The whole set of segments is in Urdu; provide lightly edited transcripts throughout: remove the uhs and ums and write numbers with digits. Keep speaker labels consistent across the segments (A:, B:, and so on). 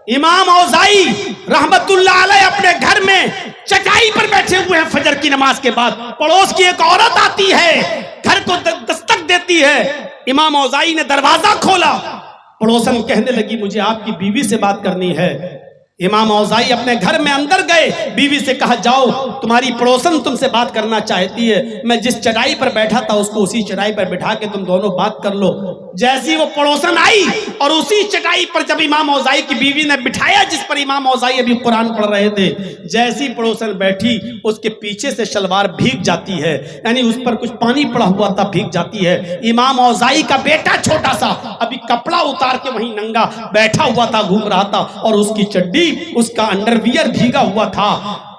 A: امام اوزائی رحمت اللہ علیہ اپنے گھر میں چٹائی پر بیٹھے ہوئے ہیں فجر کی نماز کے بعد. پڑوس کی ایک عورت آتی ہے, گھر کو دستک دیتی ہے. امام اوزائی نے دروازہ کھولا. پڑوسن کہنے لگی مجھے آپ کی بیوی سے بات کرنی ہے. امام اوزائی اپنے گھر میں اندر گئے, بیوی سے کہا جاؤ تمہاری پڑوسن تم سے بات کرنا چاہتی ہے, میں جس چٹائی پر بیٹھا تھا اس کو اسی چٹائی پر بٹھا کے تم دونوں بات کر لو. جیسی وہ پڑوسن آئی اور اسی چٹائی پر جب امام اوزائی کی بیوی نے بٹھایا جس پر امام اوزائی ابھی قرآن پڑھ رہے تھے, جیسی پڑوسن بیٹھی اس کے پیچھے سے شلوار بھیگ جاتی ہے, یعنی اس پر کچھ پانی پڑا ہوا تھا, بھیگ جاتی ہے. امام اوزائی کا بیٹا چھوٹا سا ابھی کپڑا اتار کے وہیں ننگا بیٹھا ہوا تھا, گھوم رہا تھا, اور اس کی چڈی اس کا انڈر ویئر بھیگا ہوا تھا.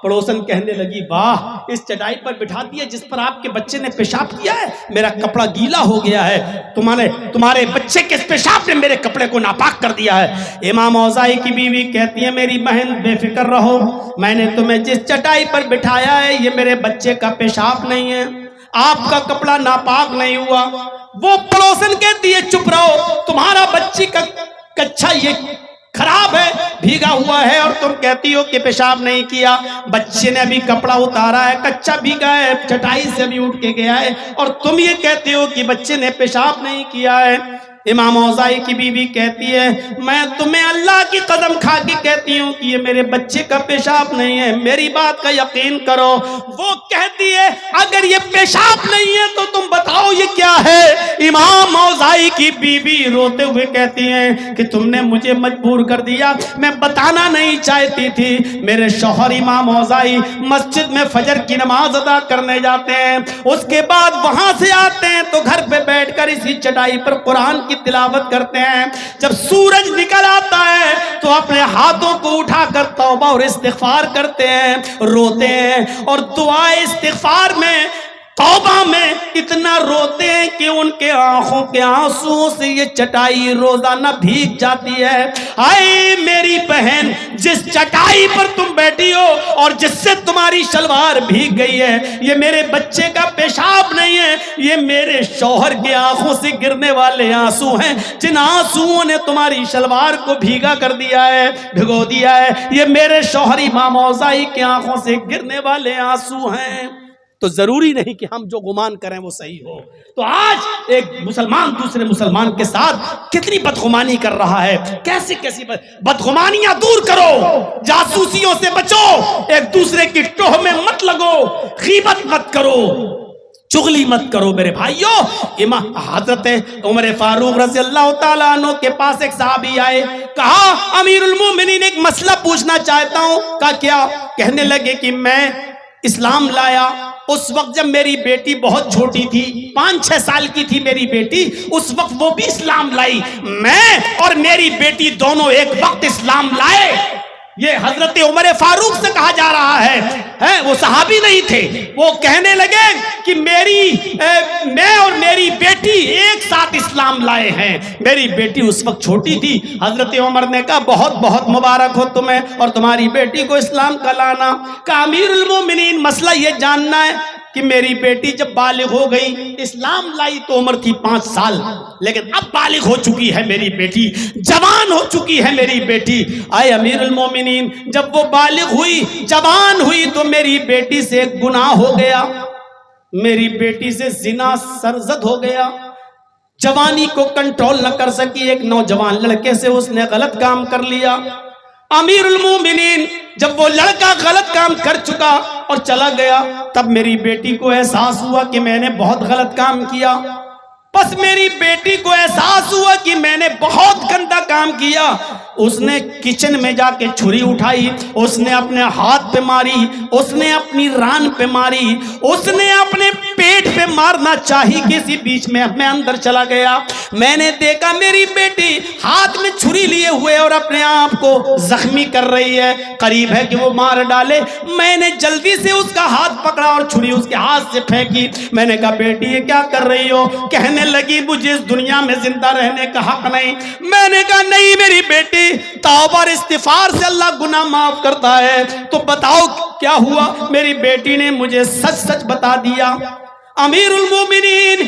A: پڑوسن کہنے لگی واہ, اس چٹائی پر بٹھا دیا جس پر آپ کے بچے نے پیشاب کیا ہے, میرا کپڑا گیلا ہو گیا ہے, تمہارے بچے کے پیشاب نے میرے کپڑے کو ناپاک کر دیا ہے. امام اوزائی کی بیوی کہتی ہے میری بہن بے فکر رہو, میں نے تمہیں جس چٹائی پر بٹھایا ہے یہ میرے بچے کا پیشاب نہیں ہے, آپ کا کپڑا ناپاک نہیں ہوا. وہ پڑوسن کہتی ہے چپ رہو, تمہارا بچی کا کچھا یہ خراب ہے, بھیگا ہوا ہے, اور تم کہتی ہو کہ پیشاب نہیں کیا. بچے نے ابھی کپڑا اتارا ہے, کچا بھیگا ہے, چٹائی سے ابھی اٹھ کے گیا ہے, اور تم یہ کہتے ہو کہ بچے نے پیشاب نہیں کیا ہے. امام اوزائی کی بیوی کہتی ہے میں تمہیں اللہ کی قسم کھا کے کہتی ہوں کہ یہ میرے بچے کا پیشاب نہیں ہے, میری بات کا یقین کرو. وہ کہتی ہے اگر یہ پیشاب نہیں ہے تو تم بتاؤ یہ کیا ہے. امام اوزائی کی بیوی روتے ہوئے کہتی ہیں کہ تم نے مجھے مجبور کر دیا, میں بتانا نہیں چاہتی تھی. میرے شوہر امام اوزائی مسجد میں فجر کی نماز ادا کرنے جاتے ہیں, اس کے بعد وہاں سے آتے ہیں تو گھر پہ بیٹھ کر اسی چٹائی پر قرآن کی تلاوت کرتے ہیں. جب سورج نکل آتا ہے تو اپنے ہاتھوں کو اٹھا کر توبہ اور استغفار کرتے ہیں, روتے ہیں, اور دعائے استغفار میں توبہ میں اتنا روتے ہیں کہ ان کے آنکھوں کے آنسوں سے یہ چٹائی روزانہ بھیگ جاتی ہے. آئے میری بہن, جس چٹائی پر تم بیٹھی ہو اور جس سے تمہاری شلوار بھیگ گئی ہے یہ میرے بچے کا پیشاب نہیں ہے, یہ میرے شوہر کے آنکھوں سے گرنے والے آنسو ہیں, جن آنسوؤں نے تمہاری شلوار کو بھیگا کر دیا ہے, بھگو دیا ہے. یہ میرے شوہر امام اوزائی کے آنکھوں سے گرنے والے آنسو ہیں. تو ضروری نہیں کہ ہم جو گمان کریں وہ صحیح ہو. تو آج ایک مسلمان دوسرے مسلمان کے ساتھ کتنی بدگمانی کر رہا ہے, کیسی کیسی بدگمانیاں دور کرو, جاسوسیوں سے بچو, ایک دوسرے کی ٹوہ میں مت لگو, غیبت مت کرو, چغلی مت کرو. میرے بھائیو, امام حضرت عمر فاروق رضی اللہ تعالیٰ عنہ کے پاس ایک صحابی آئے, کہا امیر المومنین ایک مسئلہ پوچھنا چاہتا ہوں. کہا کیا؟ کہنے لگے کہ میں اسلام لایا اس وقت جب میری بیٹی بہت چھوٹی تھی, 5-6 سال کی تھی میری بیٹی, اس وقت وہ بھی اسلام لائی, میں اور میری بیٹی دونوں ایک وقت اسلام لائے. یہ حضرت عمر فاروق سے کہا جا رہا ہے, وہ صحابی نہیں تھے. وہ کہنے لگے کہ میں اور میری بیٹی ایک ساتھ اسلام لائے ہیں, میری بیٹی اس وقت چھوٹی تھی. حضرت عمر نے کہا بہت بہت مبارک ہو تمہیں اور تمہاری بیٹی کو اسلام کا لانا. کہ امیر المومنین مسئلہ یہ جاننا ہے کہ میری بیٹی جب بالغ ہو گئی, اسلام لائی تو عمر تھی 5 سال, لیکن اب بالغ ہو چکی ہے میری بیٹی, جوان ہو چکی ہے میری بیٹی. آئے امیر المومنین, جب وہ بالغ ہوئی, جوان ہوئی, تو میری بیٹی سے ایک گناہ ہو گیا, میری بیٹی سے زنا سرزد ہو گیا. جوانی کو کنٹرول نہ کر سکی, ایک نوجوان لڑکے سے اس نے غلط کام کر لیا. امیر المومنین, جب وہ لڑکا غلط کام کر چکا اور چلا گیا, تب میری بیٹی کو احساس ہوا کہ میں نے بہت غلط کام کیا. بس میری بیٹی کو احساس ہوا کہ میں نے بہت گندا کام کیا. اس نے کچن میں جا کے چھری اٹھائی, اس نے اپنے ہاتھ پہ ماری, اس نے اپنی ران پہ ماری, اس نے اپنے پیٹ پہ مارنا چاہی, کسی بیچ میں اندر چلا گیا. میں نے دیکھا میری بیٹی ہاتھ میں چھری لیے ہوئے اور اپنے آپ کو زخمی کر رہی ہے, قریب ہے کہ وہ مار ڈالے. میں نے جلدی سے اس کا ہاتھ پکڑا اور چھری اس کے ہاتھ سے پھینکی. میں نے کہا بیٹی یہ کیا کر رہی ہو؟ کہنے لگی مجھے اس دنیا میں زندہ رہنے کا حق نہیں. میں نے کہا نہیں میری بیٹی, توبہ اور استغفار سے اللہ گناہ معاف کرتا ہے. تو بتاؤ کیا ہوا؟ میری بیٹی نے مجھے سچ سچ بتا دیا. امیر المومنین,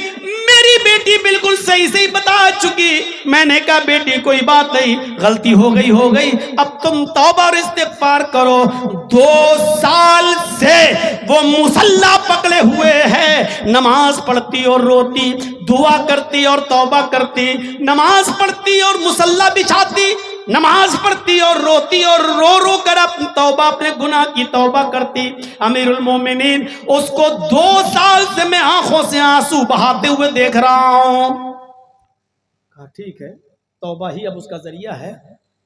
A: میری بیٹی بیٹی بالکل صحیح صحیح بتا چکی. میں نے کہا بیٹی کوئی بات نہیں, غلطی ہو گئی, اب تم توبہ اور استغفار کرو. 2 سال سے وہ مصلی پکڑے ہوئے ہے, نماز پڑھتی اور روتی, دعا کرتی اور توبہ کرتی, نماز پڑھتی اور مصلی بچھاتی, نماز پڑھتی اور روتی اور رو رو کر اپنی توبہ, اپنے گناہ کی توبہ کرتی. امیر المومنین, اس کو 2 سال سے میں آنکھوں سے آنسو بہاتے ہوئے دیکھ رہا ہوں. کہا ٹھیک ہے, توبہ ہی اب اس کا ذریعہ ہے.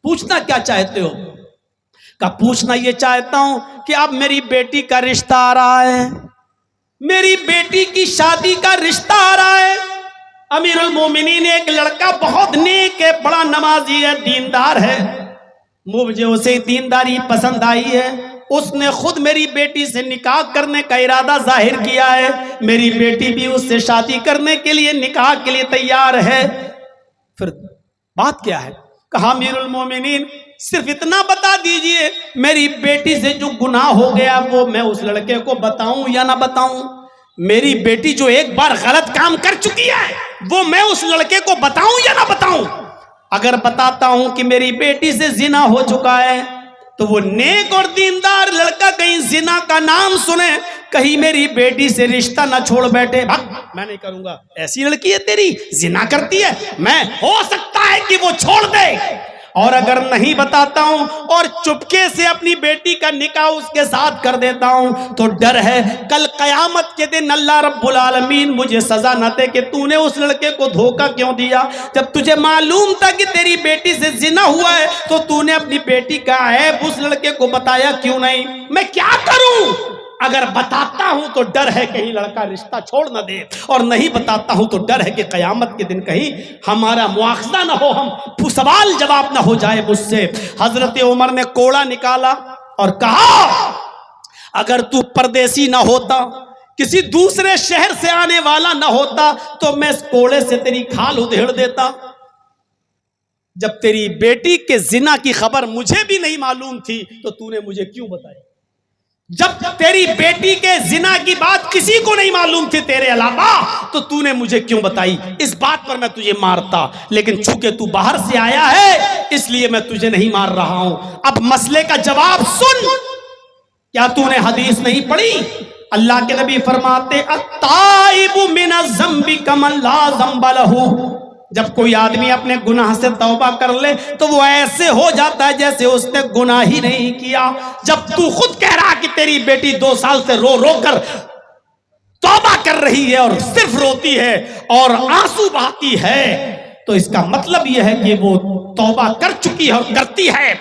A: پوچھنا کیا چاہتے ہو؟ کہا پوچھنا یہ چاہتا ہوں کہ اب میری بیٹی کا رشتہ آ رہا ہے, میری بیٹی کی شادی کا رشتہ آ رہا ہے. امیر المومنین, ایک لڑکا بہت نیک ہے, بڑا نمازی ہے, دیندار ہے, مجھے اسے دینداری پسند آئی ہے. اس نے خود میری بیٹی سے نکاح کرنے کا ارادہ ظاہر کیا ہے, میری بیٹی بھی اس سے شادی کرنے کے لیے, نکاح کے لیے تیار ہے. پھر بات کیا ہے؟ کہا امیر المومنین صرف اتنا بتا دیجئے, میری بیٹی سے جو گناہ ہو گیا وہ میں اس لڑکے کو بتاؤں یا نہ بتاؤں؟ میری بیٹی جو ایک بار غلط کام کر چکی ہے وہ میں اس لڑکے کو بتاؤں یا نہ بتاؤں؟ اگر بتاتا ہوں کہ میری بیٹی سے زنا ہو چکا ہے تو وہ نیک اور دیندار لڑکا کہیں زنا کا نام سنے, کہیں میری بیٹی سے رشتہ نہ چھوڑ بیٹھے. میں نہیں کروں گا, ایسی لڑکی ہے تیری, زنا کرتی ہے, میں ہو سکتا ہے کہ وہ چھوڑ دے. اور اگر نہیں بتاتا ہوں اور چپکے سے اپنی بیٹی کا نکاح اس کے ساتھ کر دیتا ہوں تو ڈر ہے کل قیامت کے دن اللہ رب العالمین مجھے سزا نہ دے کہ تو نے اس لڑکے کو دھوکہ کیوں دیا. جب تجھے معلوم تھا کہ تیری بیٹی سے زنا ہوا ہے تو تو نے اپنی بیٹی کا عیب اس لڑکے کو بتایا کیوں نہیں؟ میں کیا کروں؟ اگر بتاتا ہوں تو ڈر ہے کہیں لڑکا رشتہ چھوڑ نہ دے, اور نہیں بتاتا ہوں تو ڈر ہے کہ قیامت کے دن کہیں ہمارا مواخذہ نہ ہو, ہم سوال جواب نہ ہو جائے مجھ سے. حضرت عمر نے کوڑا نکالا اور کہا اگر تو پردیسی نہ ہوتا, کسی دوسرے شہر سے آنے والا نہ ہوتا تو میں اس کوڑے سے تیری کھال ادھیڑ دیتا. جب تیری بیٹی کے زنا کی خبر مجھے بھی نہیں معلوم تھی تو نے مجھے کیوں بتائی؟ جب تیری بیٹی کے زنا کی بات کسی کو نہیں معلوم تھی تیرے علاوہ تو نے مجھے کیوں بتائی؟ اس بات پر میں تجھے مارتا, لیکن چونکہ تو باہر سے آیا ہے اس لیے میں تجھے نہیں مار رہا ہوں. اب مسئلے کا جواب سن. کیا تو نے حدیث نہیں پڑھی؟ اللہ کے نبی فرماتے التائب من الذنب کمن لا ذنب لہ. جب کوئی آدمی اپنے گناہ سے توبہ کر لے تو وہ ایسے ہو جاتا ہے جیسے اس نے گناہ ہی نہیں کیا. جب تو خود کہہ رہا کہ تیری بیٹی 2 سال سے رو رو کر توبہ کر رہی ہے اور صرف روتی ہے اور آنسو بہاتی ہے تو اس کا مطلب یہ ہے کہ وہ توبہ کر چکی ہے اور کرتی ہے.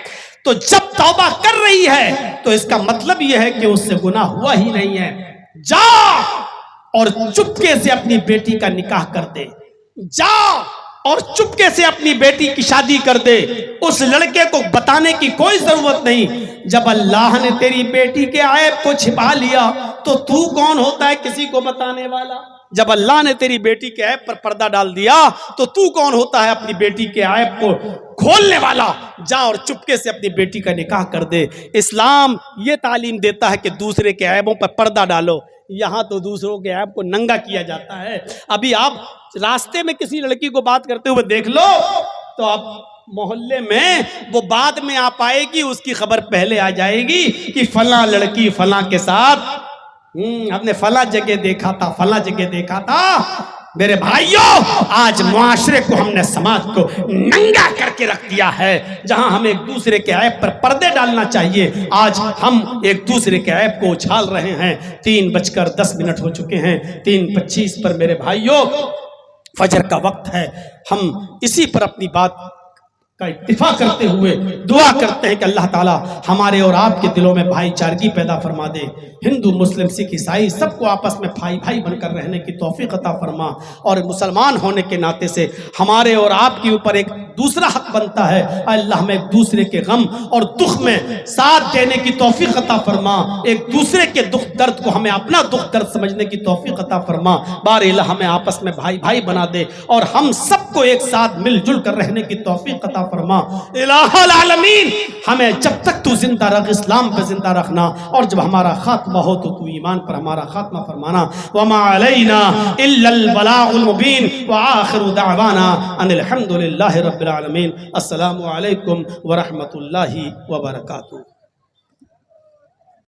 A: تو جب توبہ کر رہی ہے تو اس کا مطلب یہ ہے کہ اس سے گناہ ہوا ہی نہیں ہے. جا اور چپکے سے اپنی بیٹی کا نکاح کر دے, جا اور چپکے سے اپنی بیٹی کی شادی کر دے. اس لڑکے کو بتانے کی کوئی ضرورت نہیں. جب اللہ نے تیری بیٹی کے عیب کو چھپا لیا تو کون ہوتا ہے کسی کو بتانے والا؟ جب اللہ نے تیری بیٹی کے عیب پر پردہ ڈال دیا تو کون ہوتا ہے اپنی بیٹی کے عیب کو کھولنے والا؟ جا اور چپکے سے اپنی بیٹی کا نکاح کر دے. اسلام یہ تعلیم دیتا ہے کہ دوسرے کے عیبوں پر پردہ ڈالو. یہاں تو دوسروں کے عیب کو ننگا کیا جاتا ہے. ابھی آپ راستے میں کسی لڑکی کو بات کرتے ہوئے دیکھ لو تو آپ محلے میں وہ بعد میں آپ آئے گی, اس کی خبر پہلے آ جائے گی کہ فلاں لڑکی فلاں کے ساتھ ہم نے فلاں جگہ دیکھا تھا, فلاں جگہ دیکھا تھا. میرے بھائیوں, آج معاشرے کو ہم نے سماج کو ننگا کر کے رکھ دیا ہے. جہاں ہم ایک دوسرے کے عیب پر پردے ڈالنا چاہیے, آج ہم ایک دوسرے کے عیب کو اچھال رہے ہیں. 3:10 ہو چکے ہیں. 3:25 پر میرے بھائیوں فجر کا وقت ہے. ہم اسی پر اپنی بات کا اتفاق کرتے ہوئے دعا کرتے ہیں کہ اللہ تعالی ہمارے اور آپ کے دلوں میں بھائی چارگی پیدا فرما دے. ہندو مسلم سکھ عیسائی سب کو آپس میں بھائی بھائی بن کر رہنے کی توفیق عطا فرما, اور مسلمان ہونے کے ناطے سے ہمارے اور آپ کے اوپر ایک دوسرا حق بنتا ہے. اللہ ہمیں ایک دوسرے کے غم اور دکھ میں ساتھ دینے کی توفیق عطا فرما. ایک دوسرے کے دکھ درد کو ہمیں اپنا دکھ درد سمجھنے کی توفیق عطا فرما. بار الہ ہمیں آپس میں بھائی بھائی بنا دے اور ہم سب کو ایک ساتھ مل جل کر رہنے کی توفیق عطا فرما. الہ العالمین ہمیں جب تک تو زندہ رکھ اسلام پہ زندہ رکھنا، اور جب ہمارا خاتمہ ہو تو ایمان پر ہمارا خاتمہ فرمانا۔ وما علینا الا البلاغ المبین وآخر دعوانا ان الحمد للہ رب العالمین۔ السلام علیکم ورحمۃ اللہ وبرکاتہ۔